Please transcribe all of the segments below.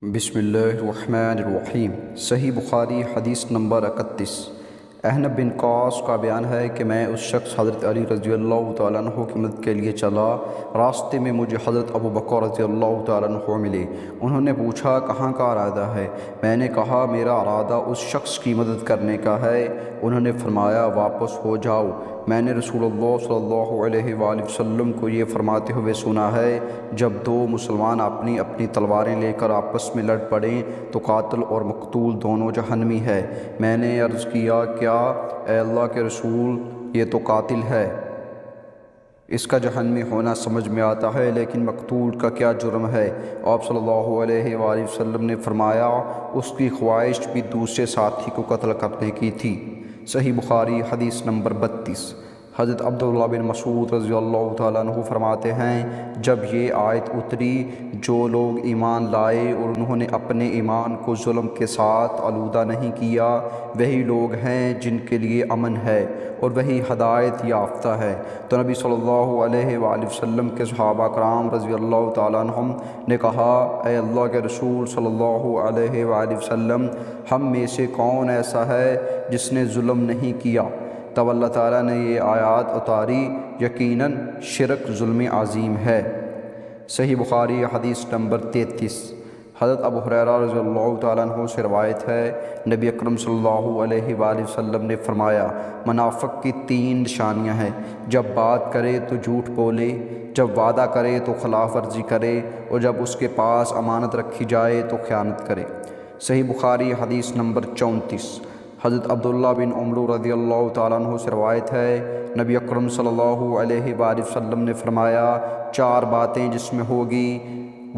بسم اللہ الرحمن الرحیم۔ صحیح بخاری حدیث نمبر 31۔ احنف بن قاص کا بیان ہے کہ میں اس شخص حضرت علی رضی اللہ تعالیٰ عنہ کی مدد کے لیے چلا، راستے میں مجھے حضرت ابو بکر رضی اللہ تعالیٰ عنہ ملے۔ انہوں نے پوچھا کہاں کا ارادہ ہے؟ میں نے کہا میرا ارادہ اس شخص کی مدد کرنے کا ہے۔ انہوں نے فرمایا واپس ہو جاؤ۔ میں نے رسول اللہ صلی اللہ علیہ وآلہ وسلم کو یہ فرماتے ہوئے سنا ہے، جب دو مسلمان اپنی اپنی تلواریں لے کر آپس میں لڑ پڑیں تو قاتل اور مقتول دونوں جہنمی ہے۔ میں نے عرض کیا کیا اے اللہ کے رسول، یہ تو قاتل ہے، اس کا جہنمی ہونا سمجھ میں آتا ہے، لیکن مقتول کا کیا جرم ہے؟ آپ صلی اللہ علیہ وآلہ وسلم نے فرمایا اس کی خواہش بھی دوسرے ساتھی کو قتل کرنے کی تھی۔ صحیح بخاری حدیث نمبر 32۔ حضرت عبداللہ بن مسعود رضی اللہ تعالیٰ عنہ فرماتے ہیں، جب یہ آیت اتری، جو لوگ ایمان لائے اور انہوں نے اپنے ایمان کو ظلم کے ساتھ آلودہ نہیں کیا، وہی لوگ ہیں جن کے لیے امن ہے اور وہی ہدایت یافتہ ہے۔ تو نبی صلی اللہ علیہ وآلہ وسلم کے صحابہ کرام رضی اللہ تعالیٰ عنہم نے کہا، اے اللہ کے رسول صلی اللہ علیہ وآلہ وسلم، ہم میں سے کون ایسا ہے جس نے ظلم نہیں کیا؟ تب اللہ تعالیٰ نے یہ آیات اتاری، یقیناً شرک ظلم عظیم ہے۔ صحیح بخاری حدیث نمبر 33۔ حضرت ابو ہریرہ رضی اللہ تعالیٰ عنہ سے روایت ہے، نبی اکرم صلی اللہ علیہ وآلہ وسلم نے فرمایا، منافق کی 3 نشانیاں ہیں، جب بات کرے تو جھوٹ بولے، جب وعدہ کرے تو خلاف ورزی کرے، اور جب اس کے پاس امانت رکھی جائے تو خیانت کرے۔ صحیح بخاری حدیث نمبر 34۔ حضرت عبداللہ بن عمرو رضی اللہ تعالیٰ عنہ سے روایت ہے، نبی اکرم صلی اللہ علیہ وآلہ وسلم نے فرمایا، 4 باتیں جس میں ہوگی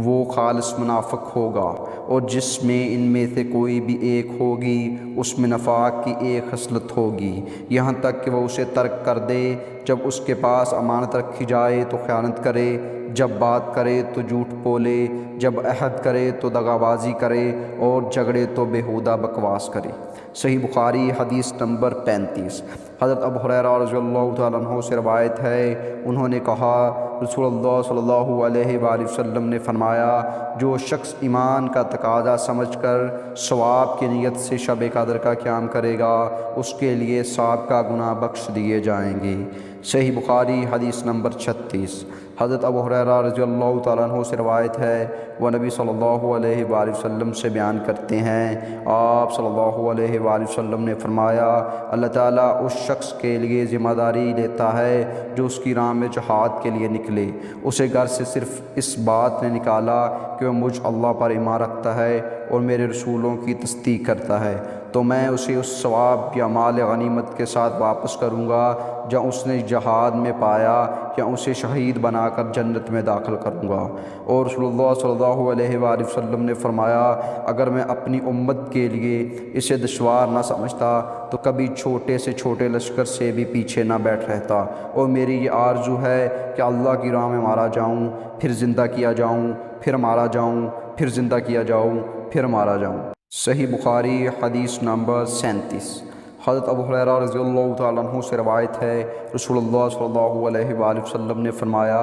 وہ خالص منافق ہوگا، اور جس میں ان میں سے کوئی بھی ایک ہوگی اس میں نفاق کی ایک خصلت ہوگی، یہاں تک کہ وہ اسے ترک کر دے۔ جب اس کے پاس امانت رکھی جائے تو خیانت کرے، جب بات کرے تو جھوٹ بولے، جب عہد کرے تو دغابازی کرے، اور جھگڑے تو بیہودہ بکواس کرے۔ صحیح بخاری حدیث نمبر 35۔ حضرت ابو ہریرہ رضی اللہ تعالیٰ عنہ سے روایت ہے، انہوں نے کہا رسول اللہ صلی اللہ علیہ وآلہ وسلم نے فرمایا، جو شخص ایمان کا تقاضا سمجھ کر ثواب کی نیت سے شب قدر کا قیام کرے گا، اس کے لیے سابقہ گناہ بخش دیے جائیں گے۔ صحیح بخاری حدیث نمبر 36۔ حضرت ابو ہریرہ رضی اللہ تعالیٰ عنہ سے روایت ہے، وہ نبی صلی اللہ علیہ وآلہ وسلم سے بیان کرتے ہیں، آپ صلی اللہ علیہ وآلہ وسلم نے فرمایا، اللہ تعالیٰ اس شخص کے لیے ذمہ داری لیتا ہے جو اس کی راہ میں جہاد کے لیے نکلے، اسے گھر سے صرف اس بات نے نکالا کہ وہ مجھ اللہ پر ایمان رکھتا ہے اور میرے رسولوں کی تصدیق کرتا ہے، تو میں اسے اس ثواب یا مال غنیمت کے ساتھ واپس کروں گا جو اس نے جہاد میں پایا، یا اسے شہید بنا کر جنت میں داخل کروں گا۔ اور رسول اللہ صلی اللہ علیہ وآلہ وسلم نے فرمایا، اگر میں اپنی امت کے لیے اسے دشوار نہ سمجھتا تو کبھی چھوٹے سے چھوٹے لشکر سے بھی پیچھے نہ بیٹھ رہتا، اور میری یہ آرزو ہے کہ اللہ کی راہ میں مارا جاؤں، پھر زندہ کیا جاؤں، پھر مارا جاؤں، پھر زندہ کیا جاؤں، پھر مارا جاؤں۔ صحیح بخاری حدیث نمبر 37۔ حضرت ابو ہریرہ رضی اللہ تعالیٰ عنہ سے روایت ہے، رسول اللہ صلی اللہ علیہ وآلہ وسلم نے فرمایا،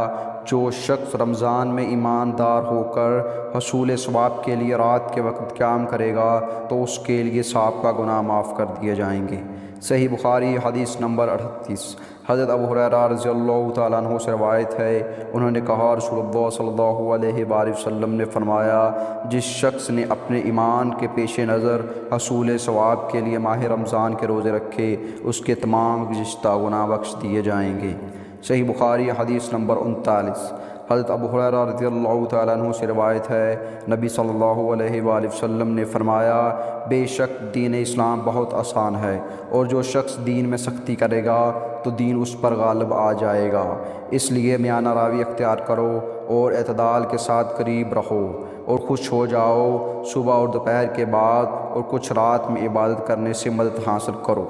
جو شخص رمضان میں ایماندار ہو کر حصول ثواب کے لیے رات کے وقت قیام کرے گا تو اس کے لیے سابقہ گناہ معاف کر دیے جائیں گے۔ صحیح بخاری حدیث نمبر 38۔ حضرت ابو ہریرہ رضی اللہ تعالیٰ عنہ سے روایت ہے، انہوں نے کہا رسول اللہ صلی اللہ علیہ وآلہ وسلم نے فرمایا، جس شخص نے اپنے ایمان کے پیش نظر حصول ثواب کے لیے ماہ رمضان کے روزے رکھے، اس کے تمام گزشتہ گناہ بخش دیے جائیں گے۔ صحیح بخاری حدیث نمبر 39۔ حضرت ابو ہریرہ رضی اللہ تعالیٰ عنہ سے روایت ہے، نبی صلی اللہ علیہ وآلہ وسلم نے فرمایا، بے شک دین اسلام بہت آسان ہے، اور جو شخص دین میں سختی کرے گا تو دین اس پر غالب آ جائے گا، اس لیے میانہ راوی اختیار کرو اور اعتدال کے ساتھ قریب رہو، اور خوش ہو جاؤ صبح اور دوپہر کے بعد، اور کچھ رات میں عبادت کرنے سے مدد حاصل کرو۔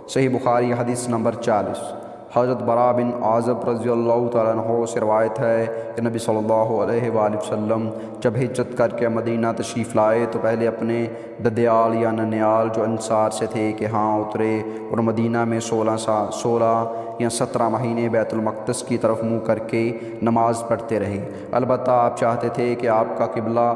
صحیح بخاری حدیث نمبر 40۔ حضرت براء بن عازب رضی اللہ تعالیٰ عنہ سے روایت ہے کہ نبی صلی اللہ علیہ وآلہ وسلم جب ہجرت کر کے مدینہ تشریف لائے تو پہلے اپنے ددیال یا ننیال جو انصار سے تھے کہ ہاں اترے، اور مدینہ میں 16 یا 17 مہینے بیت المقدس کی طرف منہ کر کے نماز پڑھتے رہے۔ البتہ آپ چاہتے تھے کہ آپ کا قبلہ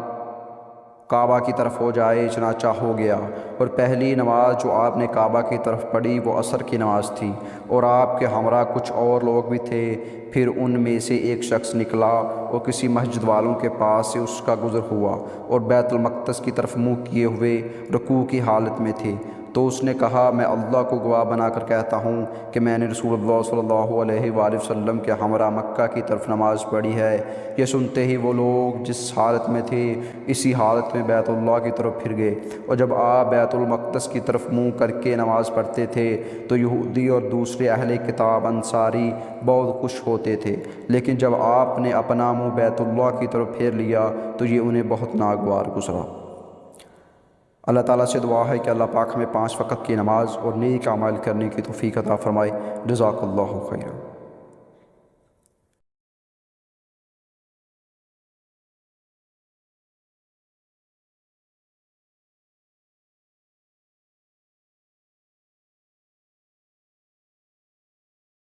کعبہ کی طرف ہو جائے، چنانچہ ہو گیا۔ اور پہلی نماز جو آپ نے کعبہ کی طرف پڑھی وہ عصر کی نماز تھی، اور آپ کے ہمراہ کچھ اور لوگ بھی تھے۔ پھر ان میں سے ایک شخص نکلا اور کسی مسجد والوں کے پاس سے اس کا گزر ہوا، اور بیت المقدس کی طرف منہ کیے ہوئے رکوع کی حالت میں تھے۔ تو اس نے کہا، میں اللہ کو گواہ بنا کر کہتا ہوں کہ میں نے رسول اللہ صلی اللہ علیہ وآلہ وسلم کے ہمراہ مکہ کی طرف نماز پڑھی ہے۔ یہ سنتے ہی وہ لوگ جس حالت میں تھے اسی حالت میں بیت اللہ کی طرف پھر گئے، اور جب آپ بیت المقدس کی طرف منہ کر کے نماز پڑھتے تھے تو یہودی اور دوسرے اہل کتاب انصاری بہت خوش ہوتے تھے، لیکن جب آپ نے اپنا منہ بیت اللہ کی طرف پھیر لیا تو یہ انہیں بہت ناگوار گزرا۔ اللہ تعالیٰ سے دعا ہے کہ اللہ پاک ہمیں 5 وقت کی نماز اور نیک اعمال کرنے کی توفیق عطا فرمائے۔ جزاک اللہ خیرا۔